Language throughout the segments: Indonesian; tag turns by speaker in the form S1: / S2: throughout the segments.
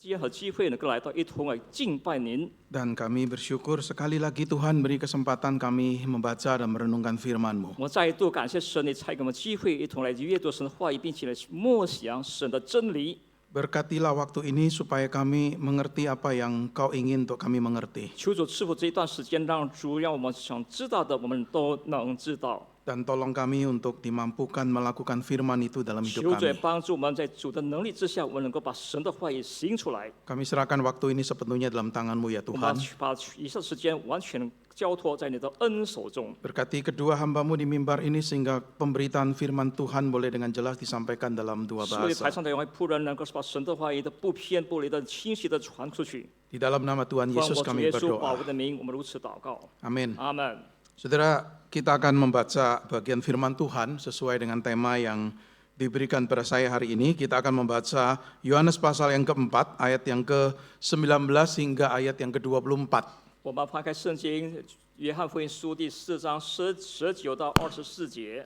S1: 间和机会能够来到一同来敬拜您。
S2: Dan kami bersyukur sekali lagi Tuhan beri kesempatan kami membaca dan merenungkan firman-Mu.
S1: 我再度感谢神，你才给我们机会一同来阅读神的话语，并且来默想神的真理。
S2: Berkatilah waktu ini supaya kami mengerti apa yang Kau ingin untuk kami mengerti.
S1: 求主赐福这一段时间，让主让我们想知道的，我们都能知道。
S2: Dan tolong kami untuk dimampukan melakukan firman itu dalam
S1: 求
S2: hidup
S1: 主也
S2: kami.
S1: 帮助我们在主的能力之下，我们能够把神的话语行出来。
S2: Kami serahkan waktu ini sepenuhnya dalam tangan-Mu ya
S1: 我们
S2: Tuhan.
S1: 把以上时间完全交托在你的恩手中。
S2: Berkati kedua hamba-Mu di mimbar ini sehingga pemberitaan firman Tuhan boleh dengan jelas disampaikan dalam dua
S1: 所以台
S2: bahasa.
S1: 上的两位仆人能够把神的话语的不偏不离的清晰的传出去。
S2: Di dalam nama Tuhan
S1: 奉
S2: Yesus
S1: 我主
S2: kami
S1: 耶稣宝
S2: berdoa.
S1: 贵的名，我们如此祷告。
S2: Amin.
S1: 阿门。
S2: Saudara, kita akan membaca bagian firman Tuhan sesuai dengan tema yang diberikan pada saya hari ini. Kita akan membaca Yohanes pasal yang keempat, ayat yang ke-19 hingga ayat yang ke-24.
S1: 我们翻开圣经《约翰福音书》第4章19到24节。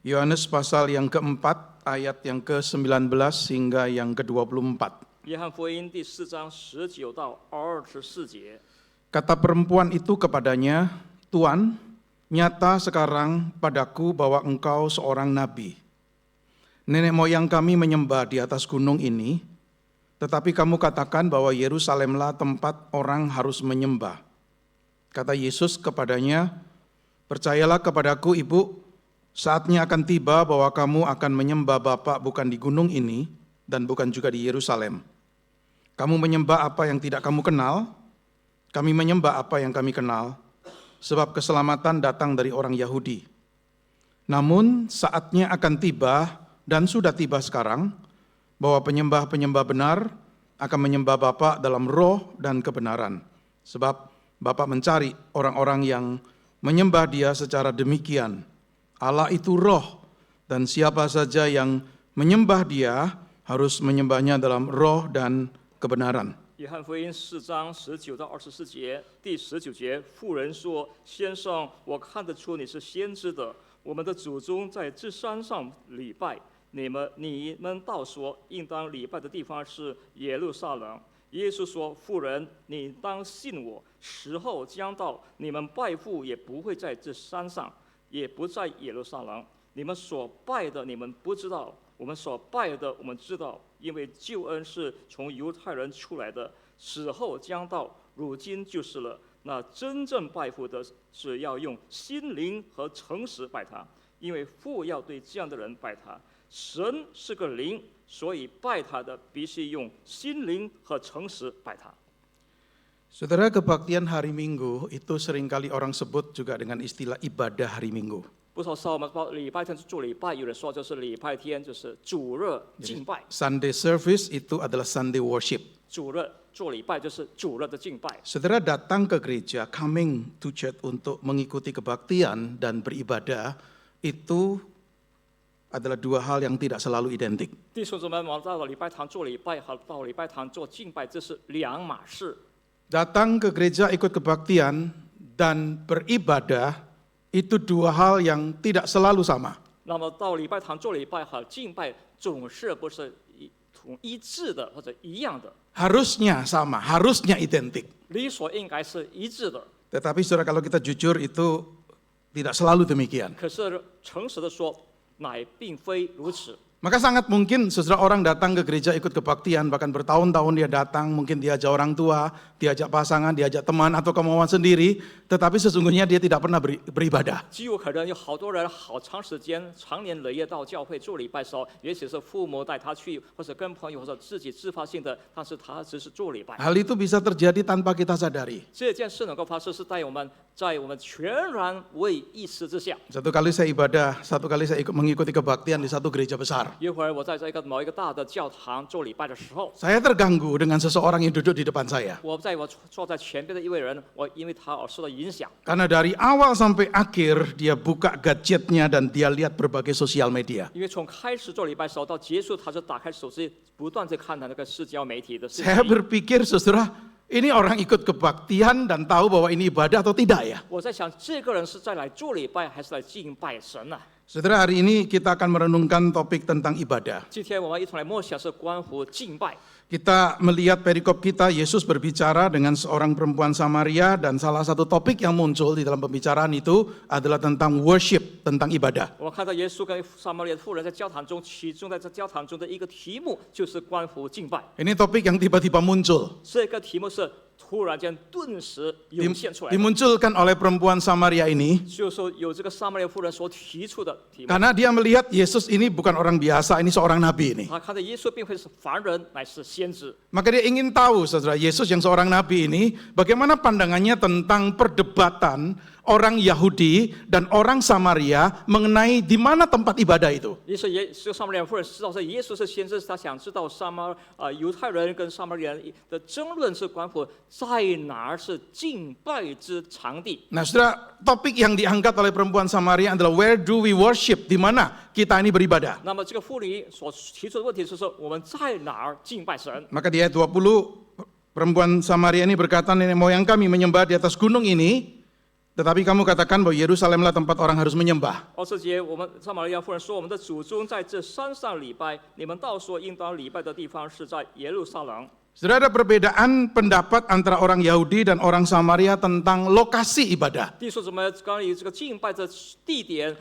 S2: Yohanes pasal yang keempat, ayat yang ke-19 hingga yang ke-24.
S1: 约翰福音第4章19到24节。
S2: Kata perempuan itu kepadanya, Tuan, nyata sekarang padaku bahwa engkau seorang nabi. Nenek moyang kami menyembah di atas gunung ini, tetapi kamu katakan bahwa Yerusalemlah tempat orang harus menyembah. Kata Yesus kepadanya, percayalah kepadaku ibu, saatnya akan tiba bahwa kamu akan menyembah Bapa bukan di gunung ini dan bukan juga di Yerusalem. Kamu menyembah apa yang tidak kamu kenal, kami menyembah apa yang kami kenal, sebab keselamatan datang dari orang Yahudi. Namun saatnya akan tiba dan sudah tiba sekarang, bahwa penyembah-penyembah benar akan menyembah Bapa dalam roh dan kebenaran. Sebab Bapa mencari orang-orang yang menyembah Dia secara demikian. Allah itu roh, dan siapa saja yang menyembah Dia harus menyembahnya dalam roh dan kebenaran.
S1: 约翰福音4章19到24节，第19节，妇人说：“先生，我看得出你是先知的。我们的祖宗在这山上礼拜，你们倒说，应当礼拜的地方是耶路撒冷。”耶稣说：“妇人，你当信我，时候将到，你们拜父也不会在这山上，也不在耶路撒冷。你们所拜的，你们不知道；我们所拜的，我们知道。 因为救恩是从犹太人出来的，时候将到，如今就是了。那真正拜父的，是要用心灵和诚实拜他，因为父要对这样的人拜他。神是个灵，所以拜他的必须用心灵和诚实拜他。
S2: Saudara, kebaktian hari Minggu itu seringkali orang sebut juga dengan istilah ibadah hari Minggu.
S1: 不少时候我们说礼拜天是做礼拜，有人说就是礼拜天就是主日敬拜，
S2: Sunday service itu adalah Sunday worship.
S1: 主日做礼拜就是主日的敬拜。
S2: Saudara datang ke gereja, coming to church untuk mengikuti kebaktian dan beribadah, itu adalah dua hal yang tidak selalu identik.
S1: 弟兄姊妹，我们到了礼拜堂做礼拜和到礼拜堂做敬拜，这是两码事。
S2: Datang ke gereja ikut kebaktian dan beribadah itu dua hal yang tidak selalu sama.
S1: 那么到礼拜堂做礼拜和敬拜总是不是一致的或者一样的，
S2: Harusnya sama, harusnya identik.
S1: 理所应该是一致的。
S2: Tetapi saudara kalau kita jujur itu tidak selalu demikian.
S1: 可是诚实的说，乃并非如此。
S2: Maka sangat mungkin saudara orang datang ke gereja ikut kebaktian, bahkan bertahun-tahun dia datang, mungkin diajak orang tua, diajak pasangan, diajak teman atau kemauan sendiri, tetapi sesungguhnya dia tidak pernah beribadah.
S1: 极有可能有好多人好长时间、长年累月到教会做礼拜的时候，也许是父母带他去，或者跟朋友，或者自己自发性的，但是他只是做礼拜。
S2: Hal itu bisa terjadi tanpa kita sadari.
S1: 这件事能够发生，是在我们全然无意识之下。
S2: Satu kali saya ibadah, satu kali saya mengikuti kebaktian di satu gereja besar.
S1: 一会儿我在某一个大的教堂做礼拜的时候，
S2: Saya terganggu dengan seseorang yang duduk di depan saya.
S1: 我坐在前边的一位人，我因为他而受到影响。
S2: Karena dari awal sampai akhir dia buka gadgetnya dan dia lihat berbagai sosial media.
S1: 因为从开始做礼拜的时候到结束，他就打开手机，不断在看他那个社交媒体的视频。
S2: Saya berpikir saudara, ini orang ikut kebaktian dan tahu bahwa ini ibadah atau tidak ya?
S1: 我在想，这个人是在来做礼拜，还是来敬拜神呢？
S2: Saudara, hari ini kita akan merenungkan topik tentang ibadah.
S1: 今天我们一同来默想是关乎敬拜。
S2: Kita melihat perikop kita, Yesus berbicara dengan seorang perempuan Samaria dan salah satu topik yang muncul di dalam pembicaraan itu adalah tentang worship, tentang ibadah.
S1: 我们看到耶稣跟撒玛利亚的妇人在交谈中，其中在这交谈中的一个题目就是关乎敬拜。
S2: Ini topik yang tiba-tiba muncul,
S1: 这个题目是突然间顿时涌现出来的，
S2: dimunculkan oleh perempuan Samaria ini
S1: 就是说有这个撒玛利亚妇人所提出的题目。
S2: karena dia melihat Yesus ini bukan orang biasa, ini seorang nabi ini.
S1: 他看到耶稣并非是凡人，乃是先知。
S2: Maka dia ingin tahu, saudara, Yesus yang seorang nabi ini, bagaimana pandangannya tentang perdebatan orang Yahudi dan orang Samaria mengenai di mana tempat ibadah itu.
S1: 于是撒玛利亚妇人知道说耶稣是先知，他想知道犹太人跟撒玛利亚人的争论是关乎在哪儿是敬拜之场地。
S2: Nah, saudara, topik yang diangkat oleh perempuan Samaria adalah where do we worship, di mana kita ini beribadah.
S1: 那么这个妇女所提出的问题是说我们在哪儿敬拜神？
S2: Maka di ayat 20, perempuan Samaria ini berkata, nenek moyang kami menyembah di atas gunung ini, tetapi kamu katakan bahwa Yerusalemlah tempat orang harus menyembah.
S1: 20节，我们撒玛利亚妇人说：“我们的祖宗在这山上礼拜，你们倒说应当礼拜的地方是在耶路撒冷。”
S2: Saudara, ada perbedaan pendapat antara orang Yahudi dan orang Samaria tentang lokasi ibadah.
S1: 弟兄姊妹，关于这个敬拜的地点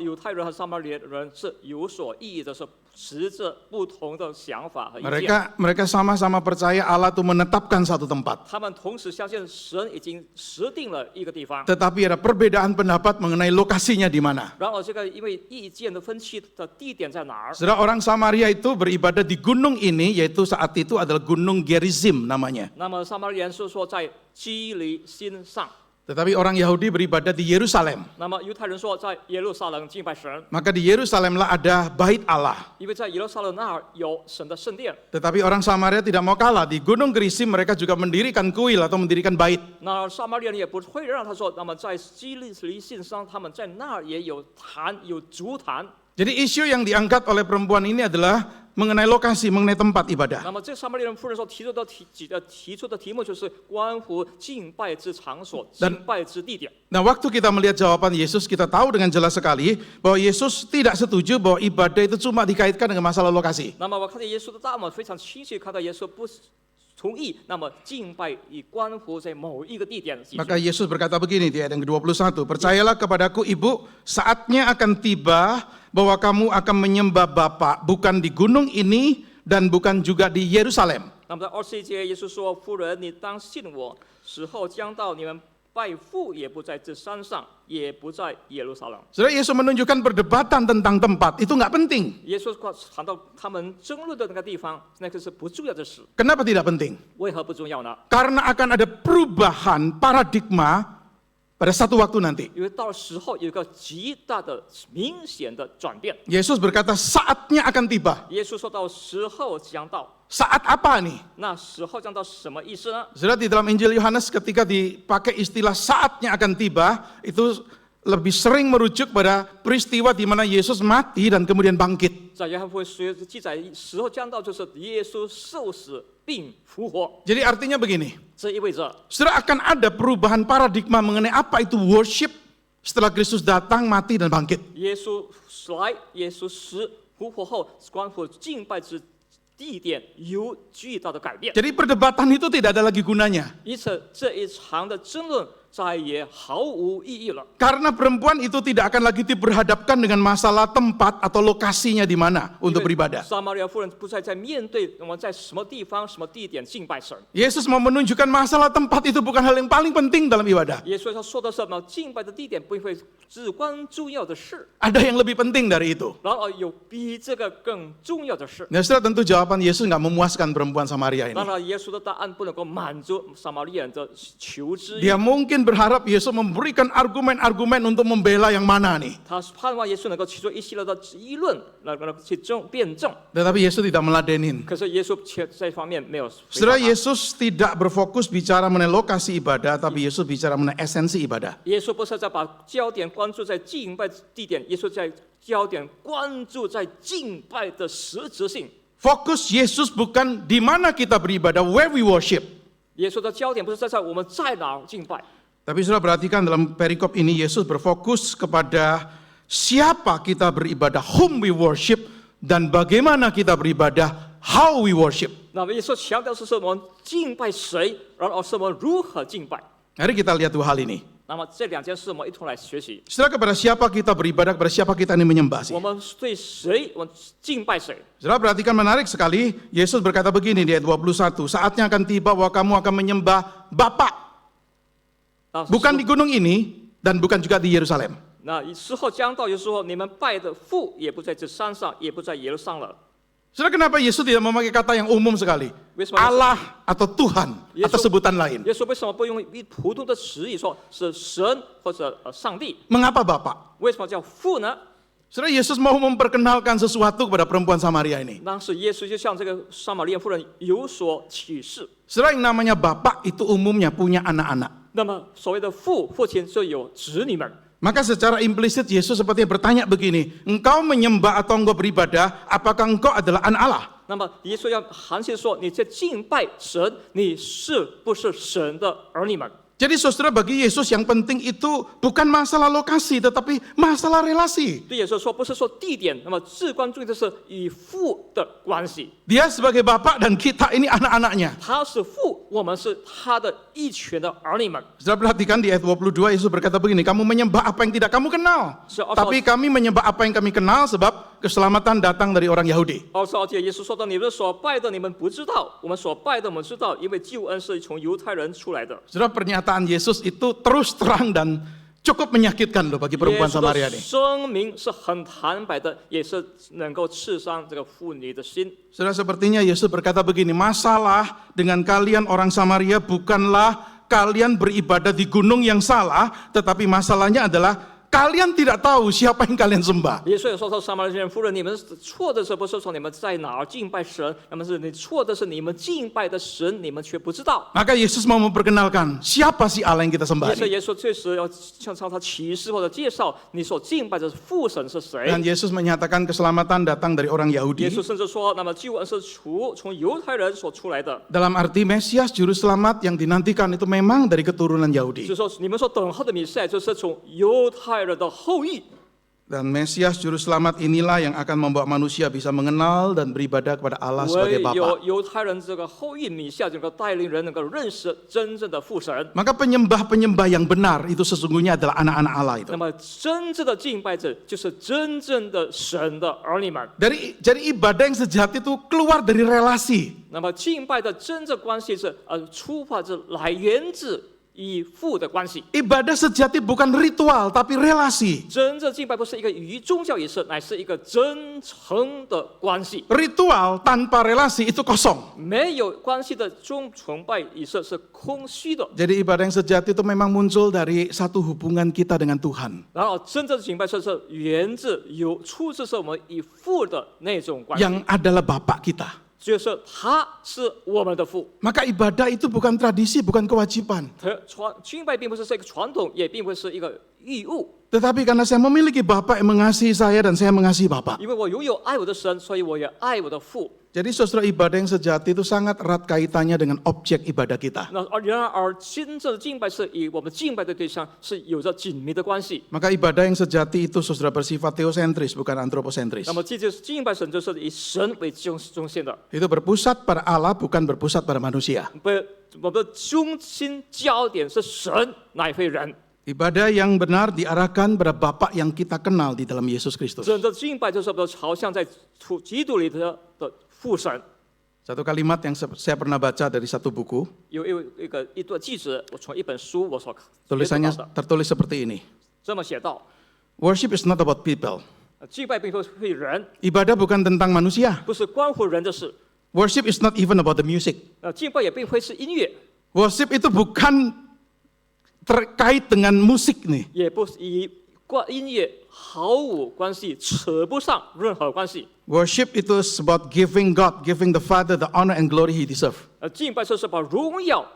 S1: 犹太人和撒玛利亚人是有所异议的，是持着不同的想法和意见。
S2: Mereka sama-sama percaya Allah itu menetapkan satu tempat.
S1: 他们同时相信神已经实定了一个地方。
S2: Tetapi ada perbedaan pendapat mengenai lokasinya di mana.
S1: 然而，这个因为意见的分歧的地点在哪儿？
S2: Saudara, orang Samaria itu beribadah di gunung ini, yaitu saat itu adalah Gunung Gerizim namanya.
S1: 那么撒玛利亚人是说在基利心上，
S2: Tetapi orang Yahudi beribadah di Yerusalem.
S1: 那么犹太人说在耶路撒冷敬拜神，
S2: Maka di Yerusalemlah ada bait Allah.
S1: 因为在耶路撒冷那儿有神的圣殿。
S2: Tetapi orang Samaria tidak mau kalah. Di Gunung Gerizim mereka juga mendirikan kuil atau mendirikan bait.
S1: 那撒玛利亚人也不会让他说，那么在基利信上，他们在那儿也有坛，有足坛。
S2: Jadi isu yang diangkat oleh perempuan ini adalah mengenai lokasi, mengenai tempat ibadah.
S1: 那么这撒玛利亚人妇人所提出的题目就是关乎敬拜之场所、敬拜之地点。
S2: Nah, waktu kita melihat jawaban Yesus, kita tahu dengan jelas sekali bahwa Yesus tidak setuju bahwa ibadah itu cuma dikaitkan dengan masalah lokasi.
S1: 那么我看见耶稣的答案非常清晰，看到耶稣不同意，那么敬拜以关乎在某一个地点的记述。
S2: Maka Yesus berkata begini di ayat yang ke-21, percayalah kepadaku ibu, saatnya akan tiba bahwa kamu akan menyembah Bapa bukan di gunung ini dan bukan juga di Yerusalem.
S1: 那么在21节，耶稣说：“夫人，你当信我，时候将到，你们拜父也不在这山上，也不在耶路撒冷。”
S2: Saudara, Yesus menunjukkan perdebatan tentang tempat itu nggak penting.
S1: 耶稣谈到他们争论的那个地方，那个是不重要的事。
S2: Kenapa tidak penting?
S1: 为何不重要呢？
S2: Karena akan ada perubahan paradigma pada satu waktu nanti.
S1: 因为到时候有一个极大的、明显的转变。
S2: Yesus berkata saatnya akan tiba.
S1: 耶稣说到时候将到，
S2: Saat apa nih?
S1: 那时候将到什么意思呢？
S2: Saudara, di dalam Injil Yohanes ketika dipakai istilah saatnya akan tiba, itu lebih sering merujuk pada peristiwa di mana Yesus mati dan kemudian bangkit.
S1: 在约翰福音记载，时候将到就是耶稣受死并复活。
S2: Jadi artinya begini,
S1: 这意味着
S2: saudara, akan ada perubahan paradigma mengenai apa itu worship setelah Kristus datang, mati dan bangkit.
S1: 耶稣来，耶稣死复活后，关乎敬拜之地点有巨大的改变。
S2: Jadi perdebatan itu tidak ada lagi gunanya.
S1: 因此，这一场的争论再也毫无意义了。
S2: Karena perempuan itu tidak akan lagi diperhadapkan dengan masalah tempat atau lokasinya di mana untuk beribadah.
S1: 撒玛利亚妇人不再在面对我们在什么地方、什么地点敬拜神。
S2: Yesus mau menunjukkan masalah tempat itu bukan hal yang paling penting dalam ibadah.
S1: 耶稣他说的是什么？敬拜的地点不会至关重要的事，
S2: Ada yang lebih penting dari itu.
S1: 然而有比这个更重要的事。
S2: Nah, saudara, tentu jawaban Yesus nggak memuaskan perempuan Samaria ini.
S1: 当然，耶稣的答案不能够满足撒玛利亚人的求知欲。
S2: Dia mungkin berharap Yesus memberikan argumen-argumen untuk membela yang mana nih.
S1: 他盼望耶稣能够提出一系列的议论，来去辩证。
S2: Tetapi Yesus tidak meladenin.
S1: 可是耶稣却这方面没有回答他。
S2: Saudara, Yesus tidak berfokus bicara mengenai lokasi ibadah, tapi Yesus bicara mengenai esensi ibadah.
S1: 耶稣不是在把焦点关注在敬拜地点，耶稣在焦点关注在敬拜的实质性。
S2: Fokus Yesus bukan di mana kita beribadah, where we worship.
S1: 耶稣的焦点不是在我们在哪儿敬拜，
S2: Tapi saudara perhatikan dalam perikop ini Yesus berfokus kepada siapa kita beribadah, whom we worship, dan bagaimana kita beribadah, how we worship.
S1: 那么耶稣强调是我们敬拜谁，而是我们如何敬拜。
S2: Mari kita lihat dua hal ini.
S1: 那么这两件事我们一同来学习。
S2: Saudara, kepada siapa kita beribadah, kepada siapa kita ini menyembah sih?
S1: 我们对谁，我们敬拜谁？
S2: Saudara perhatikan menarik sekali, Yesus berkata begini di ayat 21, saatnya akan tiba bahwa kamu akan menyembah Bapa,
S1: 啊
S2: bukan di gunung ini dan bukan juga di Yerusalem.
S1: 那时候将到，有时候你们拜的父也不在这山上，也不在耶路撒冷。
S2: Saudara, kenapa Yesus tidak memakai kata yang umum sekali?
S1: 为什么
S2: Allah atau Tuhan atau sebutan lain.
S1: 耶稣为什么不用一普通的词语说是神或者上帝？
S2: Mengapa Bapa?
S1: 为什么叫父呢？
S2: Saudara, Yesus mau memperkenalkan sesuatu kepada perempuan Samaria ini.
S1: 当时耶稣就向这个撒玛利亚妇人有所启示。
S2: Saudara, yang namanya Bapak itu umumnya punya anak-anak.
S1: 那么所谓的父亲就有子女们。
S2: Maka secara implisit Yesus sepertinya bertanya begini, engkau menyembah atau engkau beribadah, apakah engkau adalah anak Allah?
S1: 那么耶稣要含蓄说，你在敬拜神，你是不是神的儿女们？
S2: Jadi saudara, bagi Yesus yang penting itu bukan masalah lokasi, tetapi masalah relasi.
S1: 对耶稣说，不是说地点，那么至关重要的是与父的关系。
S2: Dia sebagai Bapak dan kita ini anak-anaknya.
S1: 他是父，我们是他的一群的儿女们。
S2: Saudara perhatikan di ayat 22 Yesus berkata begini, kamu menyembah apa yang tidak kamu kenal. Tapi kami menyembah apa yang kami kenal sebab keselamatan datang dari orang Yahudi.
S1: 22节，耶稣说到：“你们所拜的，你们不知道；我们所拜的，我们知道，因为救恩是从犹太人出来的。”
S2: Saudara, pernyataan Yesus itu terus terang dan cukup menyakitkan loh bagi
S1: 耶
S2: perempuan
S1: 稣
S2: Samaria
S1: 的
S2: ini.
S1: 声明是很坦白的，也是能够刺伤这个妇女的心。
S2: Saudara, sepertinya Yesus berkata begini, masalah dengan kalian orang Samaria bukanlah kalian beribadah di gunung yang salah, tetapi masalahnya adalah kalian tidak tahu siapa yang kalian sembah.
S1: 耶稣也说到撒玛利亚人夫人，你们错的是不是说你们在哪儿敬拜神？那么是你错的是你们敬拜的神，你们却不知道。
S2: Maka Yesus mau memperkenalkan siapa sih Allah yang kita sembah
S1: 也是
S2: ini.
S1: 耶稣确实要向他启示或者介绍你所敬拜的父神是谁。
S2: Dan Yesus menyatakan keselamatan datang dari orang
S1: 耶
S2: Yahudi.
S1: 稣甚至说，那么救恩是从犹太人所出来的。
S2: Dalam arti Mesias juru selamat yang dinantikan itu memang dari keturunan
S1: 就
S2: Yahudi.
S1: 是说，你们所等候的弥赛就是从犹太人的后裔。
S2: Dan Mesias juru selamat inilah yang akan membawa manusia bisa mengenal dan beribadah kepada Allah
S1: 唯
S2: sebagai
S1: 有
S2: Bapa.
S1: 犹太人这个后裔弥赛，能够带领人能够认识真正的父神。
S2: Maka penyembah-penyembah yang benar itu sesungguhnya adalah anak-anak Allah itu.
S1: 那么真正的敬拜者就是真正的神的儿女们。
S2: Jadi ibadah yang sejati itu keluar dari relasi.
S1: 那么敬拜的真正关系是出发自来源自与父的关系。
S2: Ibadah sejati bukan ritual tapi relasi.
S1: 真正敬拜不是一个与宗教仪式，乃是一个真诚的关系。
S2: Ritual tanpa relasi itu kosong.
S1: 没有关系的崇拜仪式是空虚的。
S2: Jadi ibadah yang sejati itu memang muncul dari satu hubungan kita dengan Tuhan.
S1: 然后真正的敬拜是源自出自是我们与父的那种关系，
S2: Yang adalah Bapak kita.
S1: 就是他是我们的父。
S2: Maka ibadah itu bukan tradisi, bukan kewajiban.
S1: 敬拜并不是一个传统，也并不是一个义务。
S2: Tetapi karena saya memiliki Bapak yang mengasihi saya dan saya mengasihi Bapak.
S1: 因为我拥有爱我的神，所以我也爱我的父。
S2: Jadi saudara, ibadah yang sejati itu sangat erat kaitannya dengan objek ibadah kita.
S1: 那然而真正的敬拜是与我们敬拜的对象是有着紧密的关系。
S2: Maka ibadah yang sejati itu saudara bersifat teosentris, bukan antropocentris.
S1: 那么这就是敬拜神，就是以神为中心的，
S2: Itu berpusat pada Allah, bukan berpusat pada manusia.
S1: 我们的中心焦点是神，乃非人。
S2: Ibadah yang benar diarahkan pada Bapa yang kita kenal di dalam Yesus Kristus.
S1: 真正的敬拜就是朝向在基督里的父神。
S2: Satu kalimat yang saya pernah baca dari satu buku,
S1: 有一段句子，我从一本书我所学
S2: tulisannya
S1: 到的，
S2: tertulis seperti ini.
S1: 这么写道：
S2: Worship is not about people.
S1: 敬拜并不是为人，
S2: Ibadah bukan tentang manusia.
S1: 不是关乎人的事。
S2: Worship is not even about the music.
S1: 敬拜也并非是音乐，
S2: Worship itu bukan terkait dengan musik nih.
S1: 也不是与音乐毫无关系，扯不上任何关系。
S2: Worship itu is about giving God, giving the Father the honor and glory He deserves.
S1: 敬拜就是把荣耀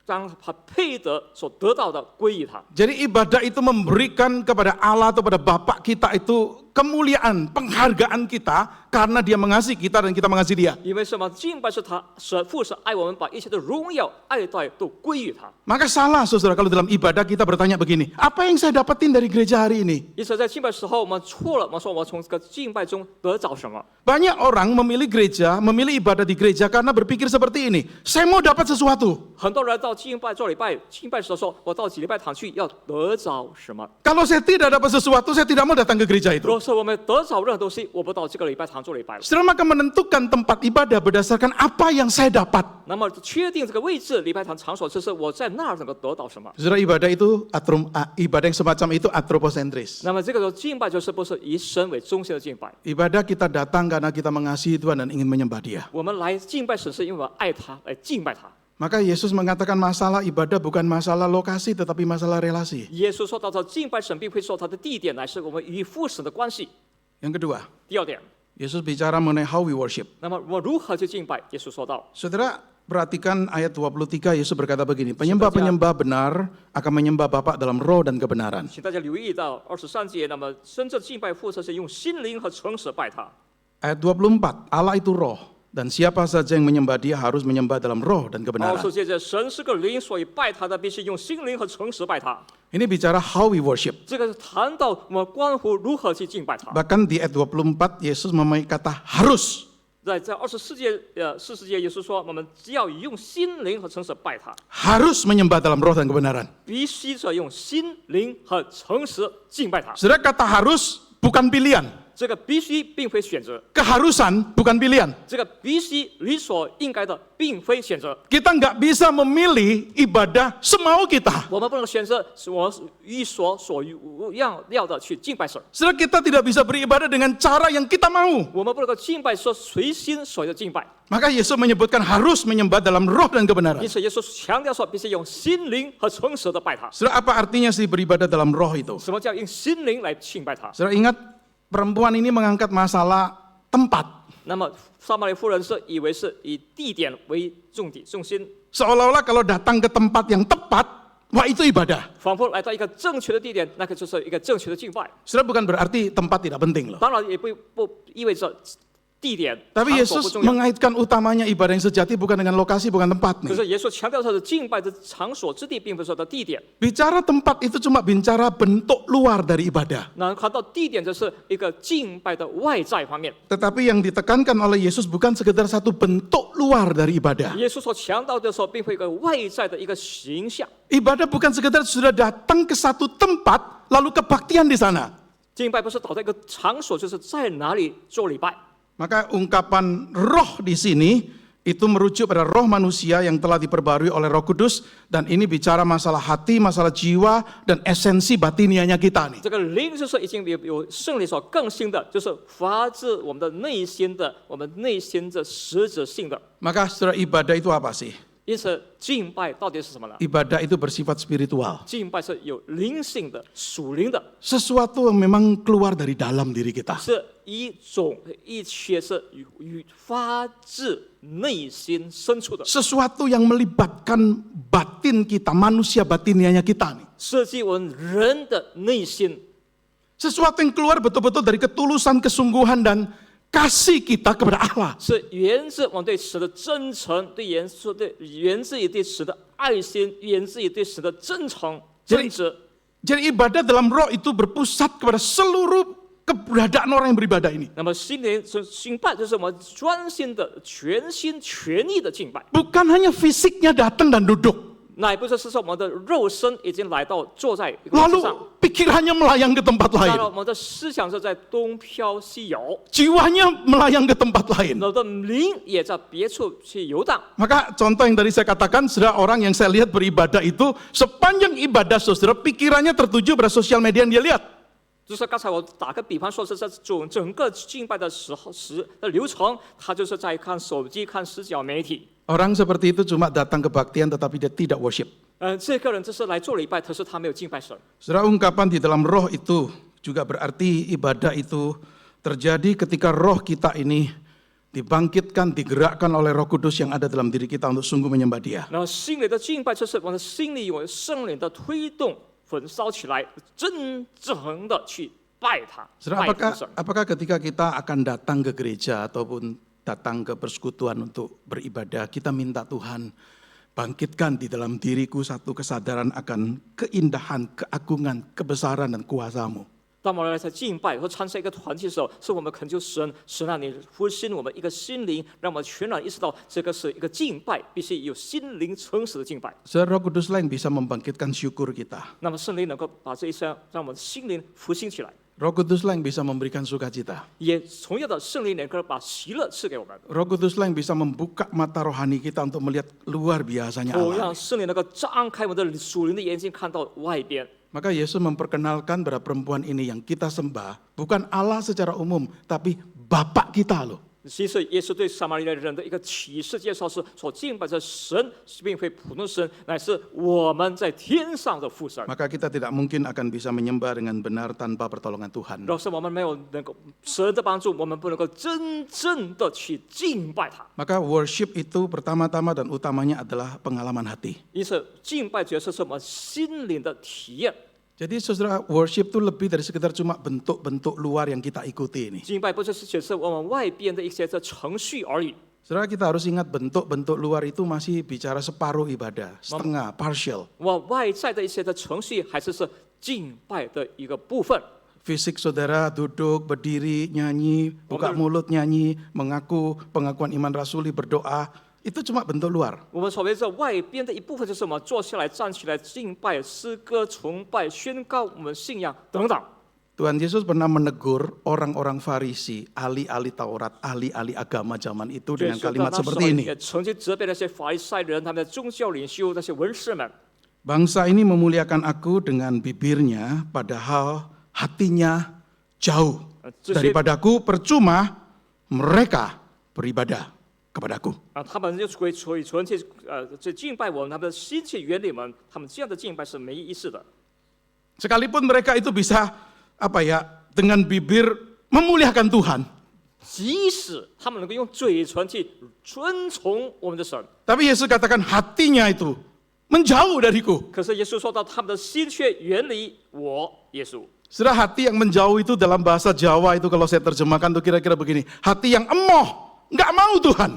S1: 当他配得所得到的归于他。
S2: Jadi ibadah itu memberikan kepada Allah atau pada Bapak kita itu kemuliaan, penghargaan kita karena dia mengasihi kita dan kita mengasihi dia.
S1: 因为什么？敬拜是他父神爱我们，把一切的荣耀、爱戴都归于他。
S2: Maka salah saudara kalau dalam ibadah kita bertanya begini, apa yang saya dapetin dari gereja hari ini?
S1: 因此在敬拜时候，我们错了，我们说我从这个敬拜中得着什么？
S2: Banyak orang memilih gereja, memilih ibadah di gereja karena berpikir seperti ini, saya mau dapat sesuatu.
S1: 很多人到敬拜做礼拜，敬拜时候说，我到礼拜堂去要得着什么？
S2: Kalau saya tidak dapat sesuatu, saya tidak mau datang ke gereja
S1: 如
S2: itu.
S1: 果说我们得着任何东西，我不到这个礼拜堂做礼拜了。
S2: Saudara, maka menentukan tempat ibadah berdasarkan apa yang saya dapat.
S1: 那么确定这个位置，礼拜堂场所，就是我在那儿能够得到什么？
S2: Saudara, ibadah itu ibadah yang semacam itu antroposentris.
S1: 那么这个时候敬拜就是不是以神为中心的敬拜？
S2: Ibadah kita datang karena kita mengasihi Tuhan dan ingin menyembah Dia.
S1: 我们来敬拜神是因为我爱他，来敬拜他。
S2: Maka Yesus mengatakan masalah ibadah bukan masalah lokasi tetapi masalah relasi.
S1: 耶稣说到这敬拜神，并非说他的地点，乃是我们与父神的关系。
S2: Yang kedua,
S1: 第二点，
S2: Yesus bicara mengenai how we worship.
S1: 那么我如何去敬拜？耶稣说到，
S2: Saudara, perhatikan ayat 23, Yesus berkata begini, penyembah-penyembah benar akan menyembah Bapa dalam roh dan kebenaran.
S1: 请大家留意到23节，那么真正敬拜父神是用心灵和诚实拜他。
S2: Ayat 24, Allah itu roh, dan siapa saja yang menyembah Dia harus menyembah dalam roh dan
S1: 然
S2: kebenaran.
S1: 后说接着，神是个灵，所以拜他的必须用心灵和诚实拜他。
S2: Ini bicara how we worship.
S1: 这个是谈到我们关乎如何去敬拜他。
S2: Bahkan di ayat 24, Yesus memakai kata harus.
S1: 在24节40节，耶稣说，我们只要用心灵和诚实拜他，
S2: Harus menyembah dalam roh dan kebenaran.
S1: 必须是用心灵和诚实敬拜他。
S2: Saudara, kata harus bukan pilihan.
S1: 这个必须并非选择，
S2: Keharusan bukan pilihan.
S1: 这个必须理所应该的并非选择。
S2: Kita nggak bisa memilih ibadah semau kita.
S1: 我们不能选择我欲所要的去敬拜神，
S2: Saudara, kita tidak bisa beribadah dengan cara yang kita mau.
S1: 我们不能够敬拜说随心所欲的敬拜。
S2: Maka Yesus menyebutkan harus menyembah dalam roh dan kebenaran.
S1: 因此，耶稣强调说，必须用心灵和诚实的拜他。
S2: Saudara, apa artinya sih beribadah dalam roh itu?
S1: 什么叫用心灵来敬拜他？
S2: Saudara ingat, perempuan ini mengangkat masalah tempat.
S1: 那么撒玛利亚妇人是以为是以地点为重心，
S2: Seolah-olah kalau datang ke tempat yang tepat, wah itu ibadah.
S1: 仿佛来到一个正确的地点，那个就是一个正确的敬拜。
S2: Saudara, bukan berarti tempat tidak penting loh.
S1: 当然也不意味着地点
S2: Tapi
S1: 场所不
S2: Yesus
S1: 重要。
S2: mengaitkan utamanya ibadah yang sejati bukan dengan lokasi, bukan tempat
S1: 可
S2: nih.
S1: 是耶稣强调他的敬拜的场所之地，并不是说的地点。
S2: Bicara tempat itu cuma bicara bentuk luar dari ibadah.
S1: 那谈到地点，这是一个敬拜的外在方面。
S2: Tetapi yang ditekankan oleh Yesus bukan sekedar satu bentuk luar dari ibadah.
S1: 耶稣所强调的时候，并非一个外在的一个形象。
S2: Ibadah bukan sekedar sudah datang ke satu tempat lalu kebaktian di sana.
S1: 敬拜不是找到一个场所，就是在哪里做礼拜。
S2: Maka ungkapan roh di sini itu merujuk pada roh manusia yang telah diperbarui oleh Roh Kudus, dan ini bicara masalah hati, masalah jiwa dan esensi batinianya kita nih.
S1: 这个灵就是已经有圣灵所更新的，就是发自我们的内心的，我们内心的实质性的。
S2: Maka saudara, ibadah itu apa sih?
S1: 因此，敬拜到底是什么呢？
S2: Ibadah itu bersifat spiritual.
S1: 敬拜是有灵性的、属灵的，
S2: Sesuatu yang memang keluar dari dalam diri kita.
S1: 是一切是发自内心深处的，
S2: Sesuatu yang melibatkan batin kita, manusia batinianya kita nih.
S1: 涉及我们人的内心，
S2: Sesuatu yang keluar betul-betul dari ketulusan, kesungguhan dan kasih kita kepada Allah.
S1: 是源自我们对神的真诚，源自于对神的爱心，源自于对神的真诚正直。
S2: Jadi ibadah dalam roh itu berpusat kepada seluruh keberadaan orang yang beribadah ini.
S1: 那么心灵敬拜就是我们专心的、全心全意的敬拜，
S2: Bukan hanya fisiknya datang dan duduk.
S1: 乃不是说我们的肉身已经来到坐在一个位置上，
S2: Lalu pikirannya melayang ke tempat
S1: 当然
S2: lain.
S1: 我们的思想是在东飘西游，
S2: Jiwanya melayang ke tempat lain.
S1: 我的灵也在别处去游荡。
S2: Maka contoh yang tadi saya katakan, saudara, orang yang saya lihat beribadah itu sepanjang ibadah saudara, pikirannya tertuju pada sosial media yang dia lihat.
S1: 就是刚才我打个比方说，是在整个敬拜的流程，他就是在看手机、看社交媒体。
S2: Orang seperti itu cuma datang kebaktian tetapi dia tidak worship.
S1: 这个人就是来做礼拜，可是他没有敬拜神。
S2: Saudara, ungkapan di dalam roh itu juga berarti ibadah itu terjadi ketika roh kita ini dibangkitkan, digerakkan oleh Roh Kudus yang ada dalam diri kita untuk sungguh menyembah Dia.
S1: 然后心里的敬拜，就是我们的心里有圣灵的推动，焚烧起来，真正的去拜他，
S2: Saudara,
S1: 拜父神。
S2: apakah ketika kita akan datang ke gereja ataupun datang ke persekutuan untuk beribadah, kita minta Tuhan bangkitkan di dalam diriku satu kesadaran akan keindahan, keagungan, kebesaran dan kuasa-Mu.
S1: 当我们来在敬拜和参加一个团体的时候，是我们恳求神，神让你复兴我们一个心灵，让我们全然意识到这个是一个敬拜，必须有心灵诚实的敬拜。
S2: Saudara, Roh Kuduslah yang bisa membangkitkan syukur kita.
S1: 那么圣灵能够把这一项让我们心灵复兴起来，
S2: Roh Kuduslah yang bisa memberikan sukacita.
S1: 也同样的圣灵能够把喜乐赐给我们。
S2: Roh Kuduslah yang bisa membuka mata rohani kita untuk melihat luar biasanya
S1: 同
S2: Allah.
S1: 样，圣灵能够张开我们的属灵的眼睛，看到外边。
S2: Maka Yesus memperkenalkan pada perempuan ini yang kita sembah, bukan Allah secara umum, tapi Bapak kita loh.
S1: 其实耶稣对撒玛利亚人的一个启示介绍是：所敬拜的神，并非普通神，乃是我们在天上的父神。
S2: Maka kita tidak mungkin akan bisa menyembah dengan benar tanpa pertolongan Tuhan.
S1: 若是我们没有能够神的帮助，我们不能够真正的去敬拜他。
S2: Maka worship itu pertama-tama dan utamanya adalah pengalaman hati.
S1: 因此，敬拜主要是我们心灵的体验。
S2: Jadi saudara, worship itu lebih dari sekedar cuma bentuk-bentuk luar yang kita ikuti ini.
S1: 敬拜不只是只是我们外边的一些程序而已。
S2: Saudara, kita harus ingat bentuk-bentuk luar itu masih bicara separuh ibadah, setengah, partial.
S1: 我外在的一些程序，还是敬拜的一个部分。
S2: Fisik saudara duduk, berdiri, nyanyi, buka mulut nyanyi, mengaku pengakuan iman rasuli, berdoa, itu cuma bentuk luar.
S1: 我们所谓这外边的一部分，就是我们坐下来、站起来敬拜、诗歌、崇拜、宣告我们信仰等等。
S2: Tuhan Yesus pernah menegur orang-orang Farisi, ahli-ahli Taurat, ahli-ahli agama zaman itu dengan kalimat seperti ini.
S1: 也曾经责备那些法利赛人、他们的宗教领袖、那些文士们。
S2: Bangsa ini memuliakan aku dengan bibirnya, padahal hatinya jauh daripadaku, percuma mereka beribadah kepadaku.
S1: 他们就嘴唇去这敬拜我们，他们的心去远离我们，他们这样的敬拜是没意思的。
S2: Sekalipun mereka itu bisa dengan bibir memuliakan Tuhan.
S1: 即使他们能够用嘴唇去尊崇我们的神，
S2: Tapi Yesus katakan hatinya itu menjauh dariku.
S1: 可是耶稣说到他们的心却远离我，耶稣。
S2: Saudara, hati yang menjauh itu dalam bahasa Jawa itu kalau saya terjemahkan tuh kira-kira begini. Hati yang emoh, nggak mau Tuhan.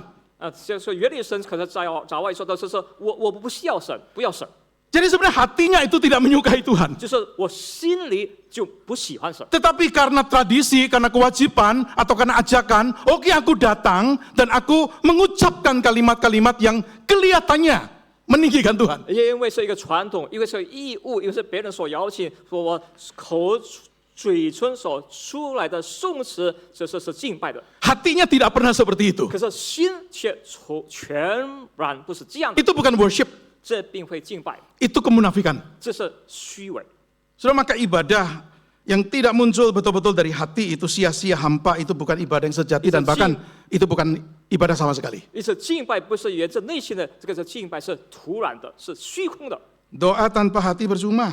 S1: 所以原理神可能在外说的是我不需要神，不要神，
S2: Jadi sebenarnya hatinya itu tidak menyukai Tuhan.
S1: 就是我心里就不喜欢神。
S2: Tetapi karena tradisi, karena kewajiban, atau karena ajakan, oke aku datang dan aku mengucapkan kalimat-kalimat yang kelihatannya meninggikan Tuhan.
S1: 因为是一个传统，因为是义务，因为是别人所邀请，说我嘴唇所出来的颂词，这是敬拜的。
S2: Hatinya tidak pernah seperti itu.
S1: 可是心却全然不是这样的，
S2: Itu bukan worship,
S1: 这并非敬拜，
S2: itu kemunafikan.
S1: 这是虚伪。
S2: Saudara, maka ibadah yang tidak muncul betul-betul dari hati itu sia-sia, hampa, itu bukan ibadah yang sejati dan bahkan itu bukan ibadah sama sekali.
S1: 因此，敬拜不是源自内心的，这个敬拜是突然的，是虚空的。
S2: Doa tanpa hati percuma,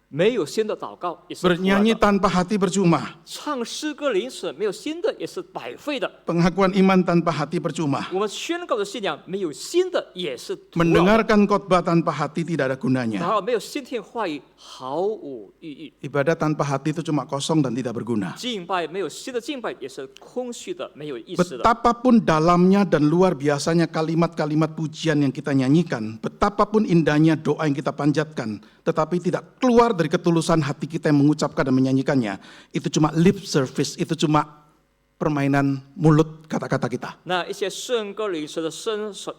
S1: 没有心的祷告也是突然
S2: bernyanyi
S1: 的，
S2: tanpa hati percuma,
S1: 唱诗歌临死没有心的也是白费的。
S2: pengakuan iman tanpa hati percuma,
S1: 我们宣告的信仰没有心的也是徒劳的，
S2: mendengarkan khotbah tanpa hati tidak ada
S1: 然
S2: gunanya.
S1: 后没有心听话语毫无意义。
S2: Ibadah tanpa hati itu cuma kosong dan tidak berguna.
S1: 敬拜没有心的敬拜也是空虚的，没有意思的。
S2: Betapapun dalamnya dan luar biasanya kalimat-kalimat pujian yang kita nyanyikan, betapapun indahnya doa yang kita panjatkan, tetapi tidak keluar dari ketulusan hati kita yang mengucapkan dan menyanyikannya, itu cuma lip service, itu cuma permainan mulut kata-kata kita.
S1: 那一些圣歌里说的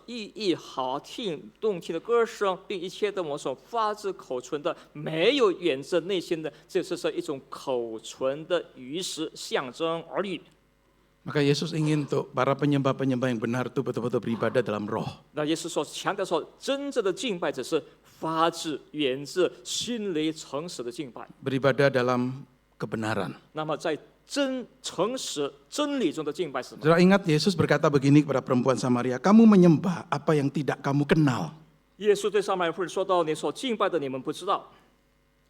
S1: 意义好听、动听的歌声，并一切的我所发自口唇的，没有源自内心的，这是一种口唇的仪式象征而已。
S2: Maka Yesus ingin tuh para penyembah-penyembah yang benar itu betul-betul beribadah dalam roh.
S1: 那耶稣所强调说，真正的敬拜只是发自源自心里诚实的敬拜。
S2: Beribadah dalam kebenaran.
S1: 那么在诚实真理中的敬拜是什么？
S2: Saudara ingat Yesus berkata begini kepada perempuan Samaria, kamu menyembah apa yang tidak kamu kenal.
S1: 耶稣对撒玛利亚妇人说到：“你所敬拜的，你们不知道。”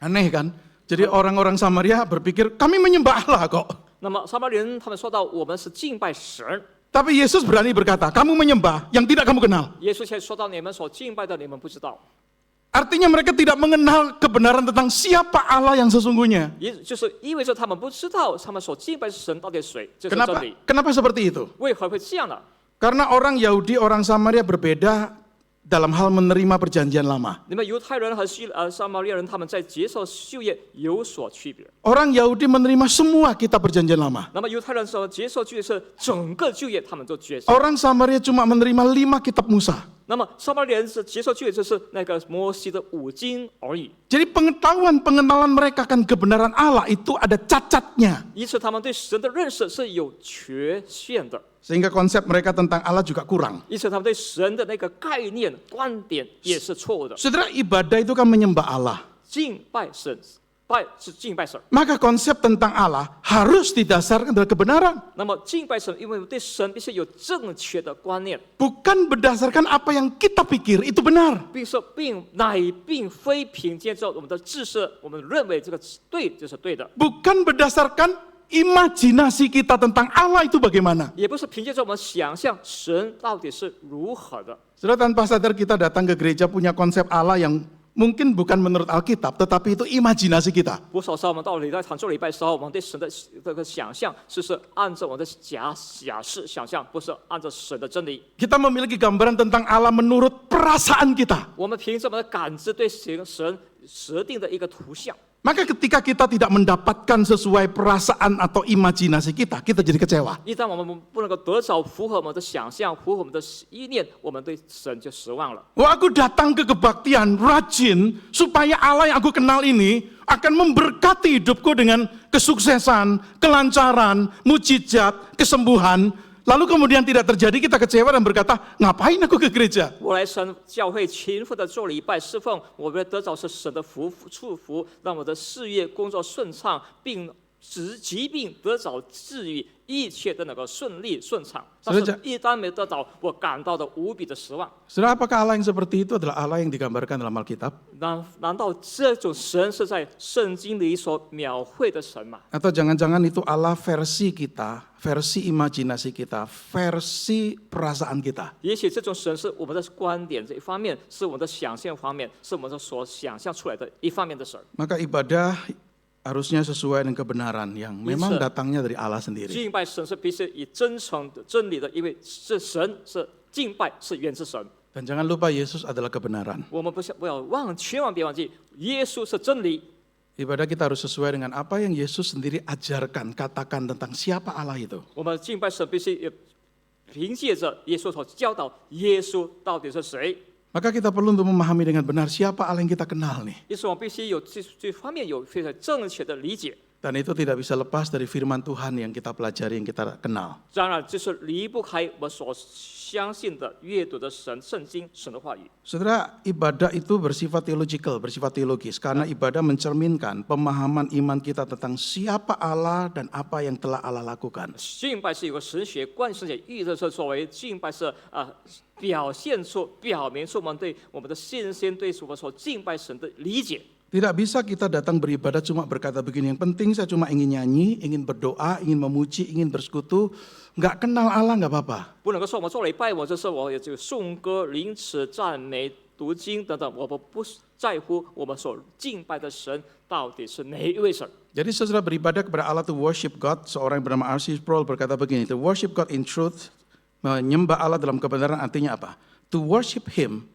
S2: Aneh kan? Jadi orang-orang Samaria berpikir, kami menyembah Allah kok.
S1: 那么撒玛利亚人他们说到：“我们是敬拜神。”
S2: Tapi Yesus berani berkata, kamu menyembah yang tidak kamu kenal.
S1: 耶稣却说到：“你们所敬拜的，你们不知道。”
S2: Artinya mereka tidak mengenal kebenaran tentang siapa Allah yang sesungguhnya.
S1: 也就是意味着他们不知道他们所敬拜的神到底是谁，这是真
S2: Kenapa?
S1: 理。
S2: Kenapa seperti itu?
S1: 为何会这样呢？
S2: Karena orang Yahudi, orang Samaria berbeda dalam hal menerima perjanjian lama.
S1: 你们犹太人和撒玛利亚人，他们在接受旧约有所区别。
S2: Orang Yahudi menerima semua kitab perjanjian lama.
S1: 那么犹太人所接受旧约是整个旧约，他们都接受。
S2: Orang Samaria cuma menerima 5 kitab Musa.
S1: 那么撒玛利亚人是接受旧约，就是那个摩西的5经而已。
S2: Jadi pengenalan mereka akan kebenaran Allah itu ada cacatnya.
S1: 因此，他们对神的认识是有缺陷的。
S2: Sehingga konsep mereka tentang Allah juga kurang.
S1: 因此，他们对神的那个概念、观点也是错误的。
S2: Saudara, ibadah itu kan menyembah Allah.
S1: 敬拜神，拜是敬拜神。
S2: Maka konsep tentang Allah harus didasarkan dari kebenaran.
S1: 那么敬拜神，因为对神必须有正确的观念，
S2: Bukan berdasarkan apa yang kita pikir itu benar.
S1: 并非凭借着我们的知识，我们认为这个对就是对的，
S2: Bukan berdasarkan imajinasi kita tentang Allah itu bagaimana.
S1: 也不是凭借着我们想象神到底是如何的。
S2: Saudara, tanpa sadar kita datang ke gereja punya konsep Allah yang mungkin bukan menurut Alkitab, tetapi itu imajinasi kita.
S1: 不少时候，我们到礼拜堂做礼拜的时候，我们对神的这个想象，是按照我们的假设想象，不是按照神的真理。
S2: Kita memiliki gambaran tentang Allah menurut perasaan kita.
S1: 我们凭着我们的感知对神设定的一个图像。
S2: Maka ketika kita tidak mendapatkan sesuai perasaan atau imajinasi kita, kita jadi kecewa.
S1: 一旦我们不能够得着符合我们的想象、符合我们的意念，我们对神就失望了。
S2: Wah, aku datang ke kebaktian, rajin, supaya Allah yang aku kenal ini akan memberkati hidupku dengan kesuksesan, kelancaran, mujizat, kesembuhan. Lalu kemudian tidak terjadi, kita kecewa dan berkata, ngapain aku ke gereja?
S1: 我来神教会勤奋的做礼拜侍奉，我为了得着是神的祝福，让我的事业工作顺畅，并疾病得着治愈，一切都能够顺利顺畅。但是，一旦没得到，我感到的无比的失望。
S2: Saudara, apakah Allah yang seperti itu adalah Allah yang digambarkan dalam Alkitab?
S1: 难道这种神是在圣经里所描绘的神吗？
S2: Atau jangan-jangan itu Allah versi kita, versi imajinasi kita, versi perasaan kita?
S1: 也许这种神是我们的观点这一方面，是我们的想象方面，是我们所想象出来的一方面的神。
S2: Maka ibadah harusnya sesuai dengan kebenaran yang memang datangnya dari Allah sendiri.
S1: 敬拜神是必须以真诚的真理的，因为是神是敬拜是源自神。
S2: Dan jangan lupa Yesus adalah kebenaran.
S1: 我们不要千万别忘记，耶稣是真理。
S2: Ibadah kita harus sesuai dengan apa yang Yesus sendiri ajarkan, katakan tentang siapa Allah itu.
S1: 我们敬拜神必须也凭借着耶稣所教导，耶稣到底是谁。
S2: Maka kita perlu untuk memahami dengan benar siapa Allah yang kita kenal nih.
S1: 因此，我们必须有这方面有非常正确的理解。
S2: Dan itu tidak bisa lepas dari firman Tuhan yang kita pelajari, yang kita kenal.
S1: 当然，这是离不开我们所相信的、阅读的圣经、神的话语。
S2: Saudara, ibadah itu bersifat theological, bersifat teologis. Karena ibadah mencerminkan pemahaman iman kita tentang siapa Allah dan apa yang telah Allah lakukan.
S1: 敬拜是有个神学观，神学意的是作为敬拜是表明出我们对我们的信心，对我们所敬拜神的理解。
S2: Tidak bisa kita datang beribadah cuma berkata begini, yang penting saya cuma ingin nyanyi, ingin berdoa, ingin memuji, ingin bersekutu. Nggak kenal Allah nggak apa-apa.
S1: 不能够说我们做礼拜，我就是我有这个颂歌、灵词、赞美、读经等等，我们不在乎我们所敬拜的神到底是哪一位神。
S2: Jadi setelah beribadah kepada Allah, to worship God, seorang yang bernama R.C. Sproul berkata begini, to worship God in truth, menyembah Allah dalam kebenaran artinya apa? To worship Him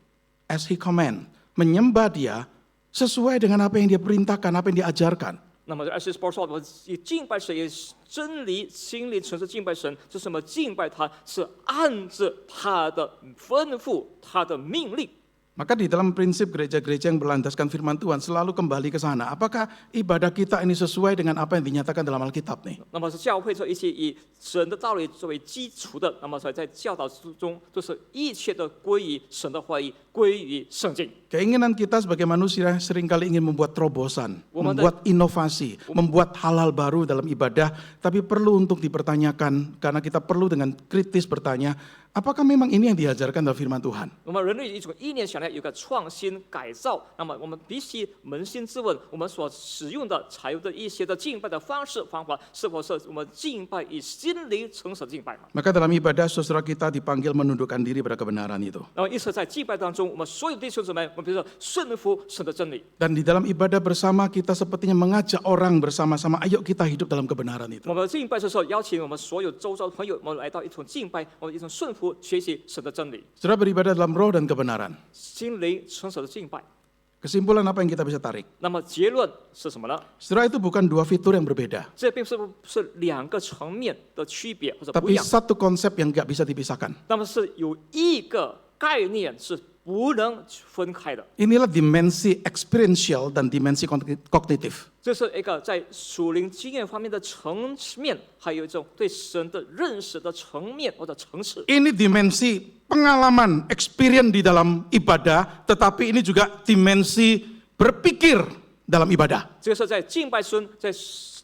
S2: as He command, menyembah Dia sesuai dengan apa yang Dia perintahkan, apa yang Dia ajarkan.
S1: 那么，R.C. Sproul 说，我们以敬拜神，以真理、心灵纯粹敬拜神，是什么？敬拜他是按着他的吩咐、他的命令。
S2: Maka di dalam prinsip gereja-gereja yang berlandaskan firman Tuhan selalu kembali ke sana. Apakah ibadah kita ini sesuai dengan apa yang dinyatakan dalam Alkitab nih?
S1: 那么是教会说一切以神的道理作为基础的，那么所以在教导之中，都是一切的归于神的话语，归于圣经。
S2: Keinginan kita sebagai manusia seringkali ingin membuat terobosan,
S1: Woman
S2: membuat inovasi, membuat hal-hal baru dalam ibadah, tapi perlu untuk dipertanyakan karena kita perlu dengan kritis bertanya, apakah memang ini yang diajarkan dalam firman Tuhan?
S1: 我们人类一种意念想要有个创新改造，那么我们必须扪心自问，我们所使用的、采用的一些的敬拜的方式方法，是否是我们敬拜以心灵诚实敬拜嘛？
S2: Maka dalam ibadah saudara kita dipanggil menundukkan diri pada kebenaran itu.
S1: 那么因此在敬拜当中，中，我们所有弟兄姊妹，我们必须顺服神的真理。
S2: Dan di dalam ibadah bersama kita sepertinya mengajak orang bersama-sama, ayo kita hidup dalam kebenaran itu.
S1: 我们敬拜的时候，邀请我们所有周遭的朋友，我们来到一同敬拜，我们一同顺服学习神的真理，
S2: Saudara beribadah dalam roh dan kebenaran.
S1: 心灵诚实的敬拜。
S2: Kesimpulan apa yang kita bisa tarik?
S1: 那么结论是什么呢？
S2: Saudara, itu bukan dua fitur yang berbeda,
S1: 这并不是两个层面的区别或者不
S2: tapi
S1: 一样，
S2: satu konsep yang nggak bisa dipisahkan.
S1: 那么是有一个概念是不能分开的。
S2: Inilah dimensi experiential dan dimensi kognitif.
S1: 这是一个在属灵经验方面的层面，还有一种对神的认识的层面或者层次。
S2: Ini dimensi pengalaman, experience di dalam ibadah, tetapi ini juga dimensi berpikir dalam ibadah.
S1: 这个是在敬拜中，在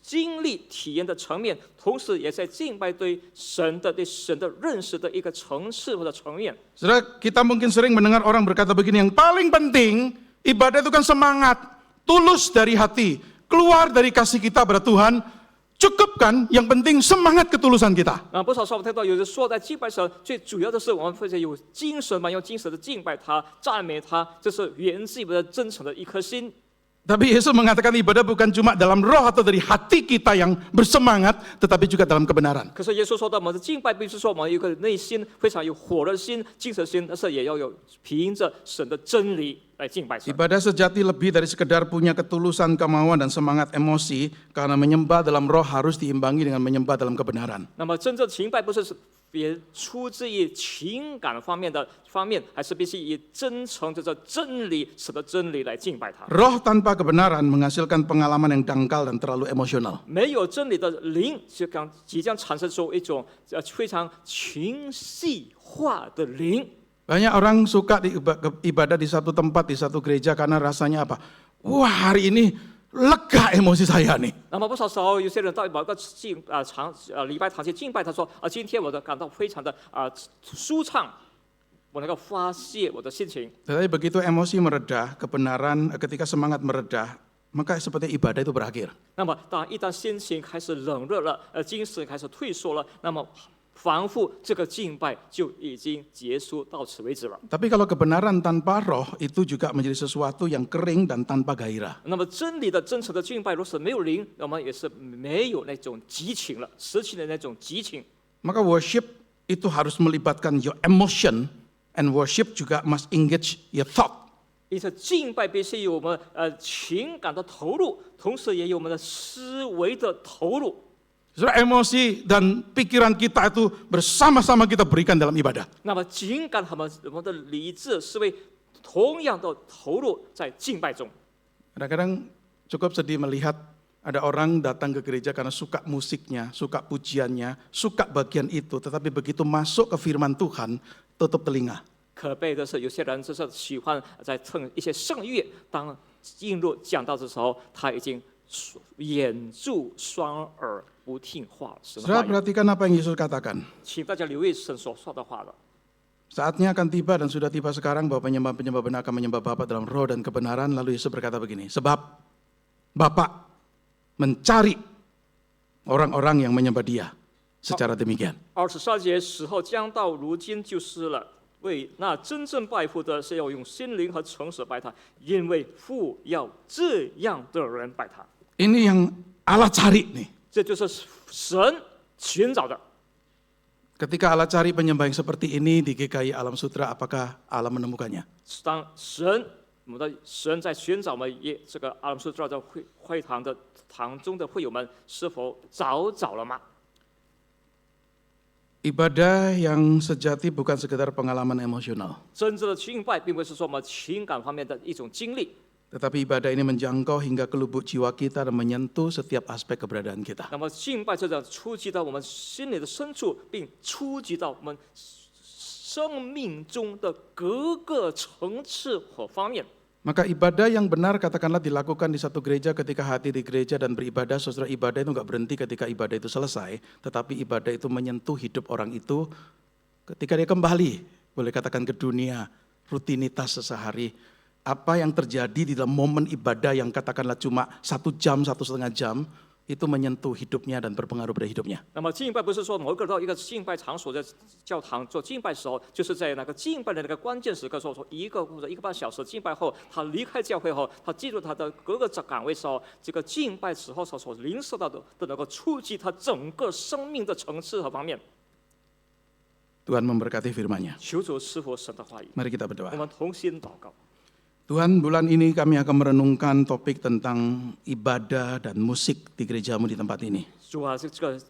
S1: 经历体验的层面，同时也在敬拜对神的认识的一个层次或者层面。
S2: Saudara, kita mungkin sering mendengar orang berkata begini, yang paling penting ibadah itu kan semangat, tulus dari hati, keluar dari kasih kita pada Tuhan, cukup kan? Yang penting semangat ketulusan kita.
S1: 不少时候我们听到有人说，在敬拜神最主要的是我们会有精神嘛，用精神的敬拜他、赞美他，这是源自于我们的真诚的一颗心。
S2: Tapi Yesus mengatakan ibadah bukan cuma dalam roh atau dari hati kita yang bersemangat, tetapi juga dalam kebenaran.
S1: 可是耶稣说到，我们的敬拜并不是说我们有一个内心非常有火热的心、精神心，但是也要有凭着神的真理来敬拜神。
S2: Ibadah sejati lebih dari sekedar punya ketulusan, kemauan, dan semangat emosi, karena menyembah dalam roh harus diimbangi dengan menyembah dalam kebenaran.
S1: 那么真正敬拜不是别出自于情感方面，还是必须以真诚这个真理、神的真理来敬拜他。
S2: Roh tanpa kebenaran menghasilkan pengalaman yang dangkal dan terlalu emosional.
S1: 没有真理的灵，即将产生出一种非常情绪化的灵。
S2: Banyak orang suka ibadah di satu tempat, di satu gereja karena rasanya apa? Wah, hari ini lega emosi saya nih.
S1: 那么不少时候，有些人到某个礼拜堂去敬拜，他说今天我感到非常的舒畅，我能够发泄我的心情。
S2: Tetapi begitu emosi meredah, kebenaran ketika semangat meredah, maka seperti ibadah itu berakhir.
S1: 那么一旦心情开始冷热了，精神开始退缩了，那么仿佛这个敬拜就已经结束到此为止了。
S2: Tapi kalau kebenaran tanpa roh itu juga menjadi sesuatu yang kering dan tanpa gairah.
S1: 那么真理的真诚的敬拜，若是没有灵，我们也是没有那种激情了，失去了那种激情。
S2: Maka worship itu harus melibatkan your emotion, and worship juga must engage your thought.
S1: 因此，敬拜必须有我们情感的投入，同时也有我们的思维的投入。
S2: Saudara, emosi dan pikiran kita itu bersama-sama kita berikan dalam ibadah.
S1: 那么，情感和我们的理智思维同样的投入在敬拜中。
S2: Kadang-kadang cukup sedih melihat ada orang datang ke gereja karena suka musiknya, suka pujiannya, suka bagian itu, tetapi begitu masuk ke firman Tuhan, tutup telinga.
S1: 可悲的是，有些人就是喜欢在蹭一些圣乐，当进入讲道的时候，他已经眼住双耳，不听话。神的
S2: Saudara
S1: 话语，
S2: perhatikan apa yang Yesus katakan.
S1: 请大家留意神所说的话了。
S2: Saatnya akan tiba dan sudah tiba sekarang bahwa penyembah-penyembah benar akan menyembah Bapa dalam roh dan kebenaran. Lalu Yesus berkata begini, sebab Bapa mencari orang-orang yang menyembah Dia secara demikian.
S1: 23节，时候将到，如今就是了。为那真正拜父的，是要用心灵和诚实拜他，因为父要这样的人拜他。
S2: Ini yang Allah cari nih.
S1: 这就是神寻找的。
S2: Ketika Allah cari penyembah yang seperti ini di GKI Alam Sutra, apakah Allah menemukannya?
S1: 当我们的神在寻找我们这个阿拉姆斯照在会堂中的会友们，是否找了吗？
S2: Ibadah yang sejati bukan sekedar pengalaman emosional,
S1: 真正的敬拜，并不是说我们情感方面的一种经历，
S2: tetapi ibadah ini menjangkau hingga ke lubuk jiwa kita dan menyentuh setiap aspek keberadaan kita.
S1: 那么敬拜这种触及到我们心里的深处，并触及到我们生命中的各个层次和方面。
S2: Maka ibadah yang benar katakanlah dilakukan di satu gereja ketika hati di gereja dan beribadah, saudara, ibadah itu enggak berhenti ketika ibadah itu selesai, tetapi ibadah itu menyentuh hidup orang itu ketika dia kembali, boleh katakan ke dunia, rutinitas sehari. Apa yang terjadi di dalam momen ibadah yang katakanlah cuma 1 jam, 1,5 jam, itu menyentuh hidupnya dan berpengaruh pada hidupnya.
S1: 那么敬拜不是说某一个人到一个敬拜场所，在教堂做敬拜的时候，就是在那个敬拜的那个关键时刻，说1个或者1个半小时敬拜后，他离开教会后，他进入他的各个岗位时候，这个敬拜时候所领受到的，都能够触及他整个生命的层次和方面。
S2: Tuhan memberkati firman-Nya.
S1: 求主赐福神的话语，
S2: Mari kita
S1: 我
S2: berdoa.
S1: 们同心祷告。
S2: Tuhan, bulan ini kami akan merenungkan topik tentang ibadah dan musik di gerejamu di tempat ini.
S1: 主啊，这个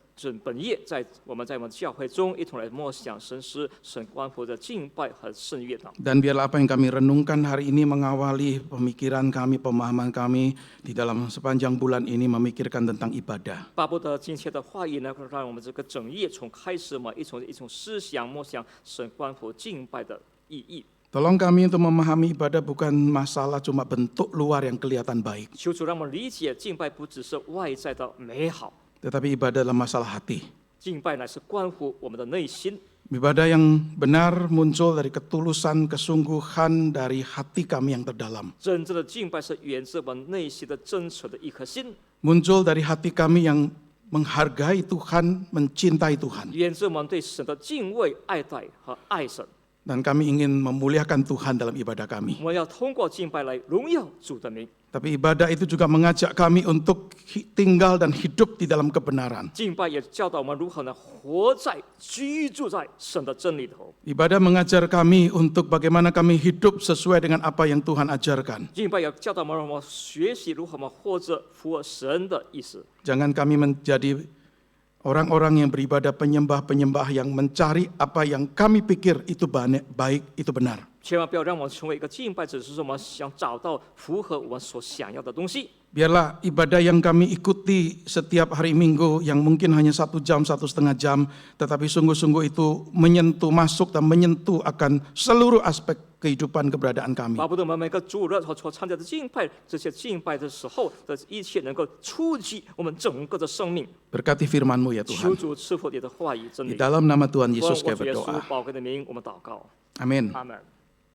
S1: 本页在我们教会中一同来默想神诗，神关乎的敬拜和圣乐堂。
S2: Dan biarlah apa yang kami renungkan hari ini mengawali pemikiran kami, pemahaman kami di dalam sepanjang bulan ini memikirkan tentang ibadah.
S1: 巴不得今天的话语呢，让我们这个整页从开始嘛，一种思想默想神关乎敬拜的意义。
S2: Tolong kami untuk memahami ibadah bukan masalah cuma bentuk luar yang kelihatan baik,
S1: 求主让我们理解，敬拜不只是外在的美好，
S2: tetapi ibadah adalah masalah hati.
S1: 敬拜乃是关乎我们的内心。
S2: Ibadah yang benar muncul dari ketulusan, kesungguhan dari hati kami yang terdalam.
S1: 真正的敬拜是源自我们内心的真诚的一颗心，
S2: Muncul dari hati kami yang menghargai Tuhan, mencintai Tuhan.
S1: 源自我们对神的敬畏、爱戴和爱神。
S2: Dan kami ingin memuliakan Tuhan dalam ibadah kami.
S1: 我们要通过敬拜来荣耀主的名。
S2: Tapi ibadah itu juga mengajak kami untuk tinggal dan hidup di dalam kebenaran.
S1: 敬拜也教导我们如何呢活在、居住在神的真理头。
S2: Ibadah mengajar kami untuk bagaimana kami hidup sesuai dengan apa yang Tuhan ajarkan.
S1: 敬拜也教导我们学习如何嘛活着符合神的意思。
S2: Jangan kami menjadi orang-orang yang beribadah penyembah-penyembah yang mencari apa yang kami pikir itu baik, itu benar.
S1: 千万不要让我们成为一个敬拜者，只是我们想找到符合我们所想要的东西。
S2: Biarlah ibadah yang kami ikuti setiap hari Minggu yang mungkin hanya 1 jam, 1,5 jam, tetapi sungguh-sungguh itu menyentuh, masuk dan menyentuh akan seluruh aspek kehidupan keberadaan kami.
S1: 巴不得我们每个主日所参加的敬拜，这些敬拜的时候的一切能够触及我们整个的生命。
S2: Berkati firman-Mu ya
S1: 求
S2: Tuhan.
S1: 主赐福你的话语真
S2: Di
S1: 理。
S2: dalam nama Tuhan
S1: 奉
S2: Yesus
S1: 我
S2: kami
S1: 主耶稣
S2: berdoa.
S1: 宝贵的名，我们祷告，
S2: Amin.
S1: 阿门。